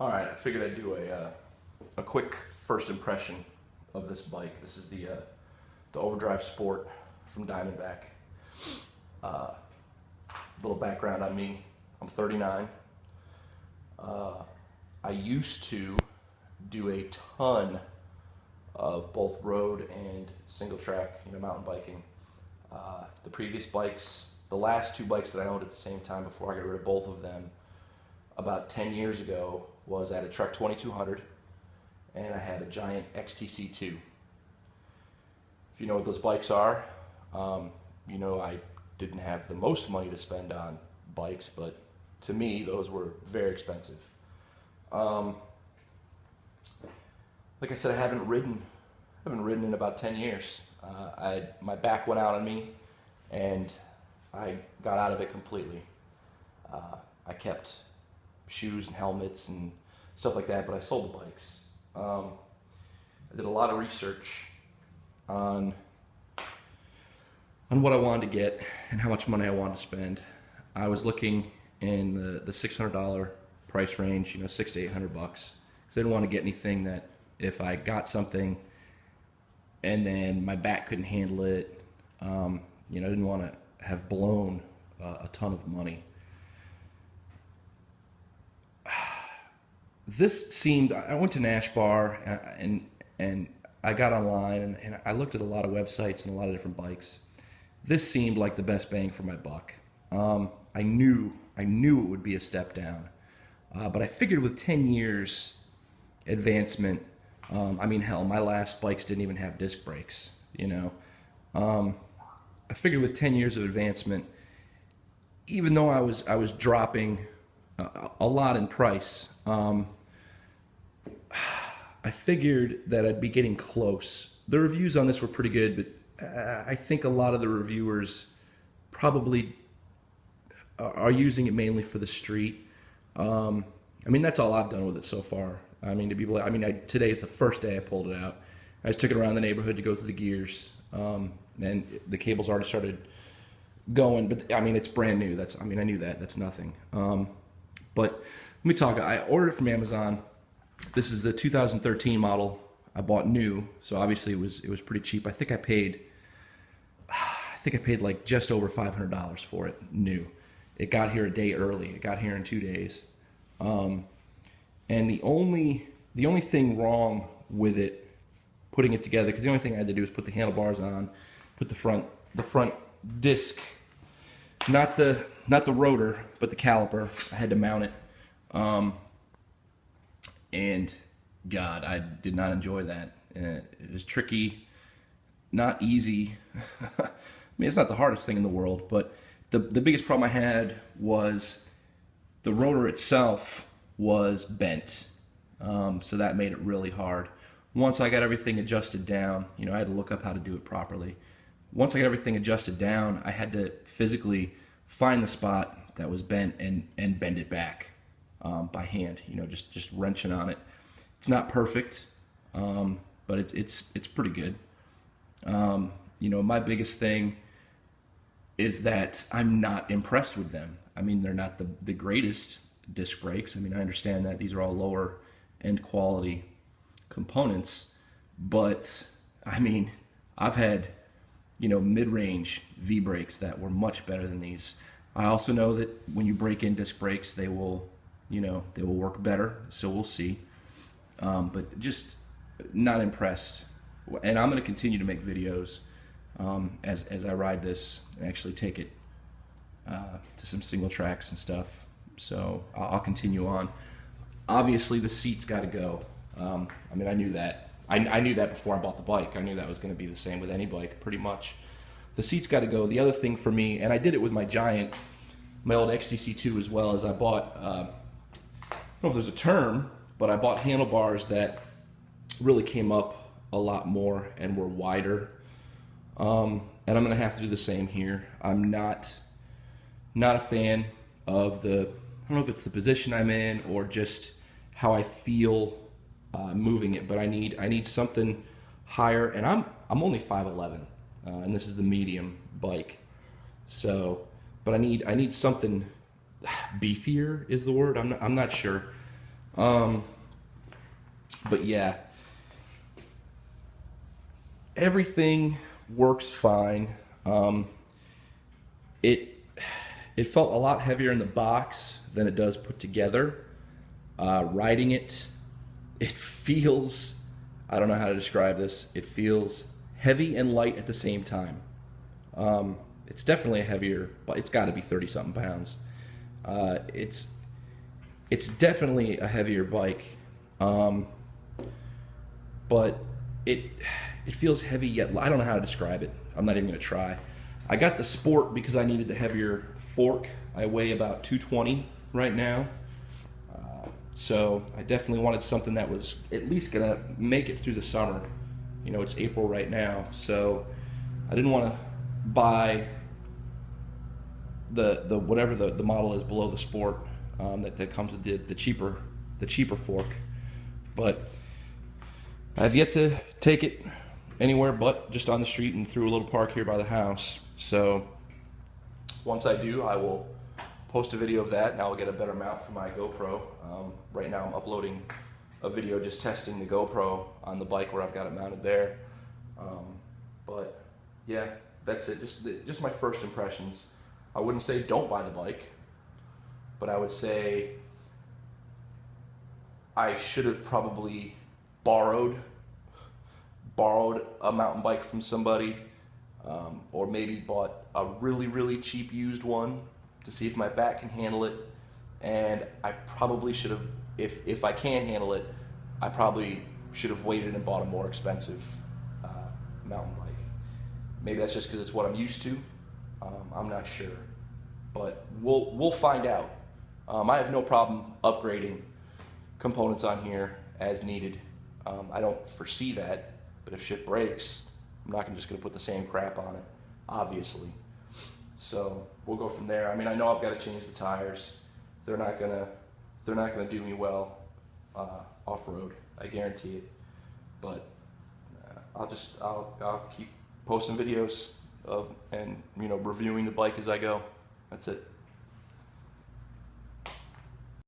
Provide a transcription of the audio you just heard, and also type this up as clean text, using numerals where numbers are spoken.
All right, I figured I'd do a quick first impression of this bike. This is the Overdrive Sport from Diamondback. Little background on me: I'm 39. I used to do a ton of both road and single track, mountain biking. The previous bikes, the last two bikes that I owned at the same time before I got rid of both of them, about 10 years ago, was at a Trek 2200, and I had a Giant XTC2. If you know what those bikes are, I didn't have the most money to spend on bikes, but to me, those were very expensive. Like I said, I haven't ridden in about 10 years. My back went out on me, and I got out of it completely. I kept shoes and helmets and stuff like that, but I sold the bikes. I did a lot of research on what I wanted to get and how much money I wanted to spend. I was looking in the $600 price range, $600 to $800, because I didn't want to get anything that if I got something and then my back couldn't handle it, I didn't want to have blown a ton of money. This seemed, I went to Nash Bar and I got online and I looked at a lot of websites and a lot of different bikes. This seemed like the best bang for my buck. I knew it would be a step down, but I figured with 10 years advancement, hell, my last bikes didn't even have disc brakes, I figured with 10 years of advancement, even though I was dropping a lot in price, I figured that I'd be getting close. The reviews on this were pretty good, but I think a lot of the reviewers probably are using it mainly for the street. That's all I've done with it so far. Today is the first day I pulled it out. I just took it around the neighborhood to go through the gears, and the cables already started going. But it's brand new. I knew that. That's nothing. But let me talk. I ordered it from Amazon. This is the 2013 model. I bought new, so obviously it was pretty cheap. I think I paid like just over $500 for it new. It got here a day early. It got here in 2 days. And the only thing wrong with it, putting it together, because the only thing I had to do was put the handlebars on, put the front disc, not the rotor, but the caliper. I had to mount it. And God, I did not enjoy that. It was tricky, not easy. It's not the hardest thing in the world, but the biggest problem I had was the rotor itself was bent. So that made it really hard. Once I got everything adjusted down, I had to look up how to do it properly. Once I got everything adjusted down, I had to physically find the spot that was bent and bend it back by hand. Just wrenching on it. It's not perfect, but it's pretty good. My biggest thing is that I'm not impressed with them. They're not the greatest disc brakes. I understand that these are all lower end quality components, but I've had mid-range V brakes that were much better than these. I also know that when you break in disc brakes, they will work better, so we'll see. But just not impressed. And I'm going to continue to make videos as I ride this and actually take it to some single tracks and stuff. So I'll continue on. Obviously, the seat's got to go. I knew that. I knew that before I bought the bike. I knew that was going to be the same with any bike, pretty much. The seat's got to go. The other thing for me, and I did it with my Giant, my old XTC2 as well, is I bought, I don't know if there's a term, but I bought handlebars that really came up a lot more and were wider. And I'm going to have to do the same here. I'm not a fan of I don't know if it's the position I'm in or just how I feel moving it, but I need something higher, and I'm only 5'11", and this is the medium bike. So, but I need something beefier is the word. I'm not sure. But yeah, everything works fine. It it felt a lot heavier in the box than it does put together. Riding it, it feels, I don't know how to describe this. It feels heavy and light at the same time. It's definitely a heavier, but it's got to be 30 something pounds. It's definitely a heavier bike, but it feels heavy yet I don't know how to describe it. I'm not even gonna try. I got the Sport because I needed the heavier fork. I weigh about 220 right now, so I definitely wanted something that was at least gonna make it through the summer. You know, it's April right now, so I didn't want to buy the whatever the model is below the Sport, that comes with the cheaper fork. But I've yet to take it anywhere but just on the street and through a little park here by the house. So once I do, I will post a video of that, and I'll get a better mount for my GoPro. Right now I'm uploading a video just testing the GoPro on the bike where I've got it mounted there. But yeah, that's it. Just my first impressions. I wouldn't say don't buy the bike, but I would say I should have probably borrowed a mountain bike from somebody, or maybe bought a really cheap used one to see if my back can handle it. And I probably should have, if I can handle it, I probably should have waited and bought a more expensive mountain bike. Maybe that's just because it's what I'm used to. I'm not sure, but we'll find out. I have no problem upgrading components on here as needed. I don't foresee that, but if shit breaks, I'm not just gonna put the same crap on it, obviously. So we'll go from there. I mean, I know I've got to change the tires. They're not gonna do me well off-road. I guarantee it. But I'll keep posting videos of and reviewing the bike as I go. That's it.